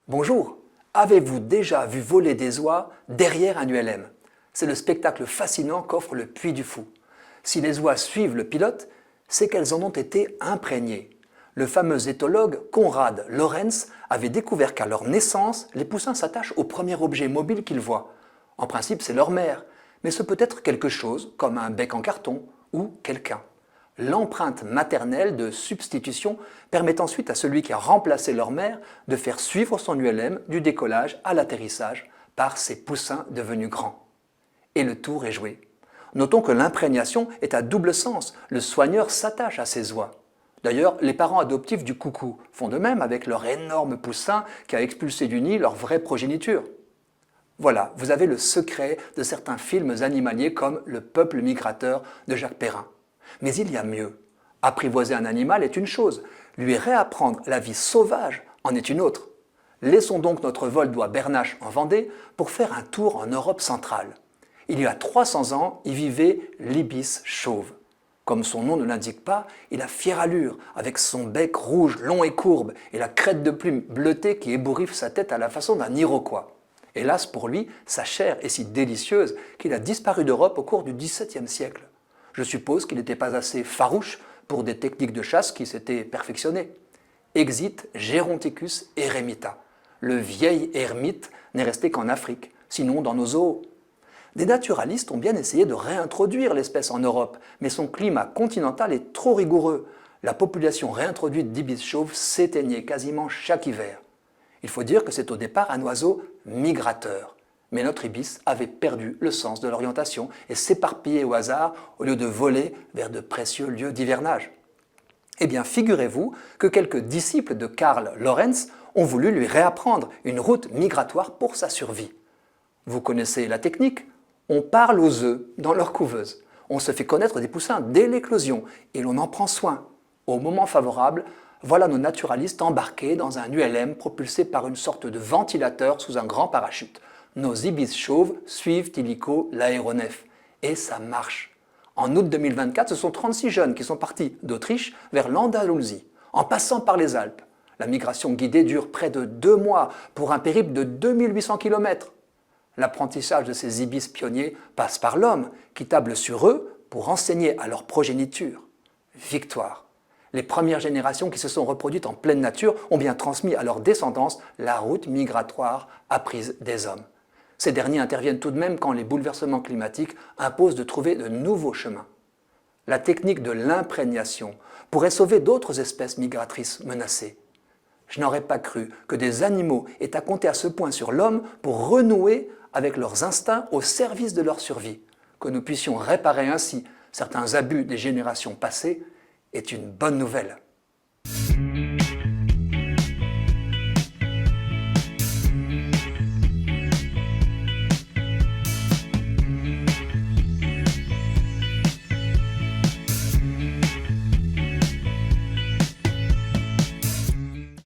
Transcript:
Bonjour, avez-vous déjà vu voler des oies derrière un ULM? C'est le spectacle fascinant qu'offre le Puy du Fou. Si les oies suivent le pilote, c'est qu'elles en ont été imprégnées. Le fameux éthologue Konrad Lorenz avait découvert qu'à leur naissance, les poussins s'attachent au premier objet mobile qu'ils voient. En principe, c'est leur mère, mais ce peut être quelque chose comme un bec en carton ou quelqu'un. L'empreinte maternelle de substitution permet ensuite à celui qui a remplacé leur mère de faire suivre son ULM du décollage à l'atterrissage par ses poussins devenus grands. Et le tour est joué. Notons que l'imprégnation est à double sens, le soigneur s'attache à ses oies. D'ailleurs, les parents adoptifs du coucou font de même avec leur énorme poussin qui a expulsé du nid leur vraie progéniture. Voilà, vous avez le secret de certains films animaliers comme Le peuple migrateur de Jacques Perrin. Mais il y a mieux. Apprivoiser un animal est une chose, lui réapprendre la vie sauvage en est une autre. Laissons donc notre vol d'oie bernache en Vendée pour faire un tour en Europe centrale. Il y a 300 ans, y vivait l'ibis chauve. Comme son nom ne l'indique pas, il a fière allure, avec son bec rouge, long et courbe, et la crête de plumes bleutée qui ébouriffe sa tête à la façon d'un Iroquois. Hélas pour lui, sa chair est si délicieuse qu'il a disparu d'Europe au cours du XVIIe siècle. Je suppose qu'il n'était pas assez farouche pour des techniques de chasse qui s'étaient perfectionnées. Exit Geronticus eremita. Le vieil ermite n'est resté qu'en Afrique, sinon dans nos zoos. Des naturalistes ont bien essayé de réintroduire l'espèce en Europe, mais son climat continental est trop rigoureux. La population réintroduite d'ibis chauve s'éteignait quasiment chaque hiver. Il faut dire que c'est au départ un oiseau migrateur. Mais notre ibis avait perdu le sens de l'orientation et s'éparpillait au hasard au lieu de voler vers de précieux lieux d'hivernage. Eh bien, figurez-vous que quelques disciples de Karl Lorenz ont voulu lui réapprendre une route migratoire pour sa survie. Vous connaissez la technique? On parle aux œufs dans leur couveuse. On se fait connaître des poussins dès l'éclosion et l'on en prend soin. Au moment favorable, voilà nos naturalistes embarqués dans un ULM propulsé par une sorte de ventilateur sous un grand parachute. Nos ibis chauves suivent illico l'aéronef. Et ça marche. En août 2024, ce sont 36 jeunes qui sont partis d'Autriche vers l'Andalousie, en passant par les Alpes. La migration guidée dure près de 2 mois pour un périple de 2800 km. L'apprentissage de ces ibis pionniers passe par l'homme, qui table sur eux pour enseigner à leur progéniture. Victoire. Les premières générations qui se sont reproduites en pleine nature ont bien transmis à leur descendance la route migratoire apprise des hommes. Ces derniers interviennent tout de même quand les bouleversements climatiques imposent de trouver de nouveaux chemins. La technique de l'imprégnation pourrait sauver d'autres espèces migratrices menacées. Je n'aurais pas cru que des animaux aient à compter à ce point sur l'homme pour renouer avec leurs instincts au service de leur survie. Que nous puissions réparer ainsi certains abus des générations passées est une bonne nouvelle.